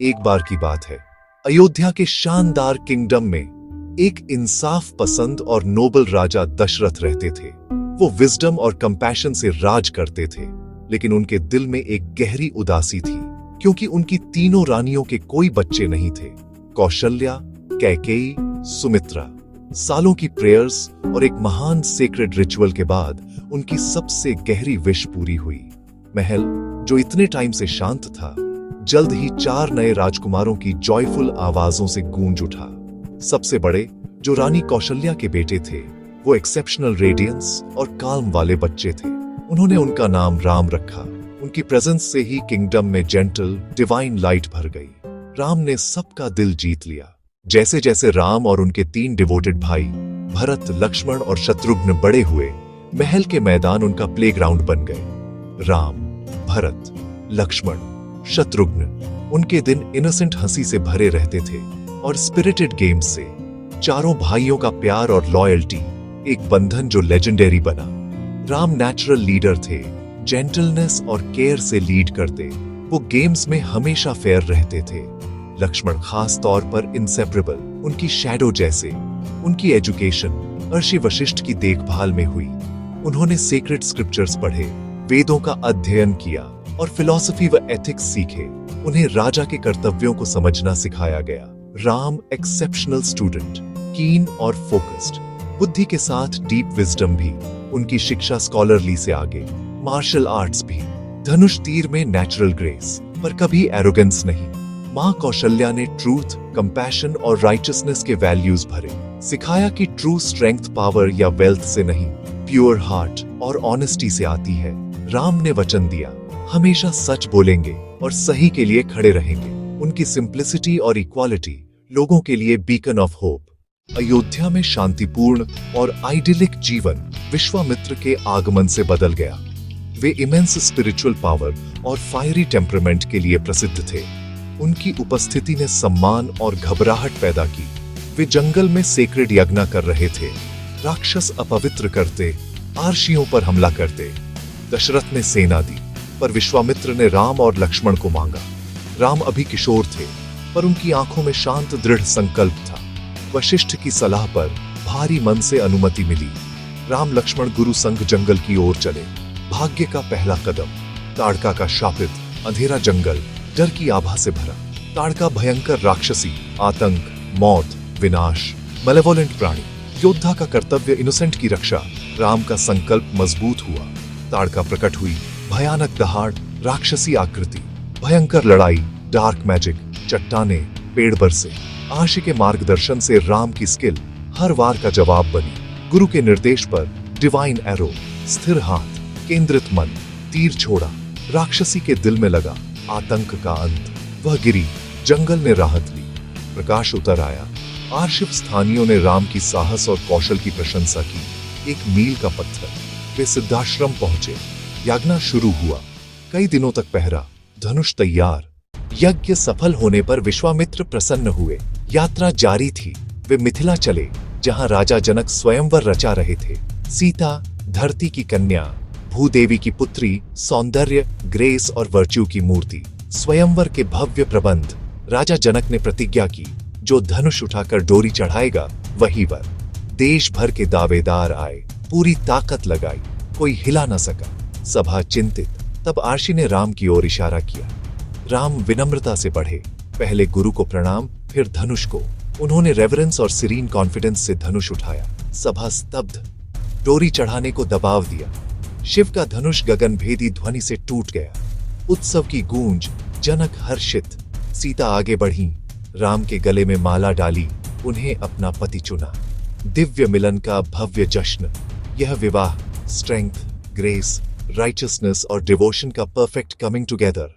एक बार की बात है, अयोध्या के शानदार किंगडम में एक इंसाफ पसंद और नोबल राजा दशरथ रहते थे। वो विजडम और कंपैशन से राज करते थे, लेकिन उनके दिल में एक गहरी उदासी थी, क्योंकि उनकी तीनों रानियों के कोई बच्चे नहीं थे। कौशल्या, कैकेयी, सुमित्रा। सालों की प्रेयर्स और एक महान सेक्रेड रिचुअल के बाद उनकी सबसे गहरी विश पूरी हुई। महल, जो इतने टाइम से शांत था, जल्द ही 4 नए राजकुमारों की जॉयफुल आवाजों से गूंज उठा। सबसे बड़े, जो रानी कौशल्या के बेटे थे, वो एक्सेप्शनल रेडियंस और काल्म वाले बच्चे थे। उन्होंने उनका नाम राम रखा। उनकी प्रेजेंस से ही किंगडम में जेंटल, डिवाइन लाइट भर गई। राम ने सबका दिल जीत लिया। जैसे जैसे राम और उनके 3 डिवोटेड भाई भरत, लक्ष्मण और शत्रुघ्न बड़े हुए, महल के मैदान उनका प्लेग्राउंड बन गए। राम, भरत, लक्ष्मण, शत्रुघ्न, उनके दिन इनोसेंट हंसी से भरे रहते थे और स्पिरिटेड गेम्स से। चारों भाइयों का प्यार और लॉयल्टी, एक बंधन जो लेजेंडरी बना। राम नेचुरल लीडर थे, जेंटलनेस और केयर से लीड करते। वो गेम्स में हमेशा फेयर रहते थे। लक्ष्मण खास तौर पर इंसेपरेबल, उनकी शैडो जैसे। उनकी एजुकेशन ऋषि वशिष्ठ की देखभाल में हुई। उन्होंने सेक्रेड स्क्रिप्चर्स पढ़े, वेदों का अध्ययन किया और फिलॉसफी व एथिक्स सीखे। उन्हें राजा के कर्तव्यों को समझना सिखाया गया। राम एक्सेप्शनल स्टूडेंट, कीन और फोकस्ड, बुद्धि के साथ डीप विजडम भी। उनकी शिक्षा स्कॉलरली से आगे, मार्शल आर्ट्स भी। धनुष तीर में नेचुरल ग्रेस, पर कभी एरोगेंस नहीं। माँ कौशल्या ने ट्रूथ, कंपैशन और राइचसनेस के वैल्यूज भरे। सिखाया कि ट्रू स्ट्रेंथ पावर या वेल्थ से नहीं, प्योर हार्ट और ऑनेस्टी से आती है। राम ने वचन दिया, हमेशा सच बोलेंगे और सही के लिए खड़े रहेंगे। उनकी सिंप्लिसिटी और इक्वालिटी लोगों के लिए बीकन ऑफ होप। अयोध्या में शांतिपूर्ण और आइडिलिक जीवन विश्वामित्र के आगमन से बदल गया। वे इमेंस स्पिरिचुअल पावर और फायरी टेम्परामेंट के लिए प्रसिद्ध थे। उनकी उपस्थिति ने सम्मान और घबराहट पैदा की। वे जंगल में सेक्रेड यज्ञ कर रहे थे। राक्षस अपवित्र करते, आर्षियों पर हमला करते। दशरथ ने सेना दी, पर विश्वामित्र ने राम और लक्ष्मण को मांगा। राम अभी किशोर थे, पर उनकी आंखों में शांत दृढ़ संकल्प था। वशिष्ठ की सलाह पर भारी मन से अनुमति मिली। राम लक्ष्मण गुरु संग जंगल की ओर चले। भाग्य का पहला कदम। ताड़का का शापित अंधेरा जंगल डर की आभा से भरा। ताड़का भयंकर राक्षसी, आतंक, मौत, विनाश, मलेवोलेंट प्राणी। योद्धा का कर्तव्य इनोसेंट की रक्षा। राम का संकल्प मजबूत हुआ। ताड़का प्रकट हुई, भयानक दहाड़, राक्षसी आकृति, भयंकर लड़ाई, डार्क मैजिक, चट्टाने, पेड़ बरसे। आशी के मार्गदर्शन से राम की स्किल हर वार का जवाब बनी। गुरु के निर्देश पर डिवाइन एरो, स्थिर हाथ, केंद्रित मन, तीर छोड़ा। राक्षसी के दिल में लगा, आतंक का अंत। वह गिरी, जंगल ने राहत ली, प्रकाश उतर आया। आर्शिव स्थानियों ने राम की साहस और कौशल की प्रशंसा की। एक मील का पत्थर। वे सिद्धाश्रम पहुंचे। यज्ञ शुरू हुआ। कई दिनों तक पहरा, धनुष तैयार। यज्ञ सफल होने पर विश्वामित्र प्रसन्न हुए। यात्रा जारी थी। वे मिथिला चले, जहां राजा जनक स्वयंवर रचा रहे थे। सीता, धरती की कन्या, भूदेवी की पुत्री, सौंदर्य, ग्रेस और वर्च्यू की मूर्ति। स्वयंवर के भव्य प्रबंध। राजा जनक ने प्रतिज्ञा की, जो धनुष उठाकर डोरी चढ़ाएगा वही वर। देश भर के दावेदार आए, पूरी ताकत लगाई, कोई हिला न सका। सभा चिंतित। तब आर्षि ने राम की ओर इशारा किया। राम विनम्रता से बढ़े। पहले गुरु को प्रणाम, फिर धनुष को। उन्होंने रेवरेंस और सीरीन कॉन्फिडेंस से धनुष उठाया। सभा स्तब्ध। डोरी चढ़ाने को दबाव दिया। शिव का धनुष गगनभेदी ध्वनि से टूट गया। उत्सव की गूंज, जनक हर्षित। सीता आगे बढ़ी, राम के गले में माला डाली, उन्हें अपना पति चुना। दिव्य मिलन का भव्य जश्न। यह विवाह स्ट्रेंथ, ग्रेस, राइचसनेस और डिवोशन का परफेक्ट कमिंग टुगेदर।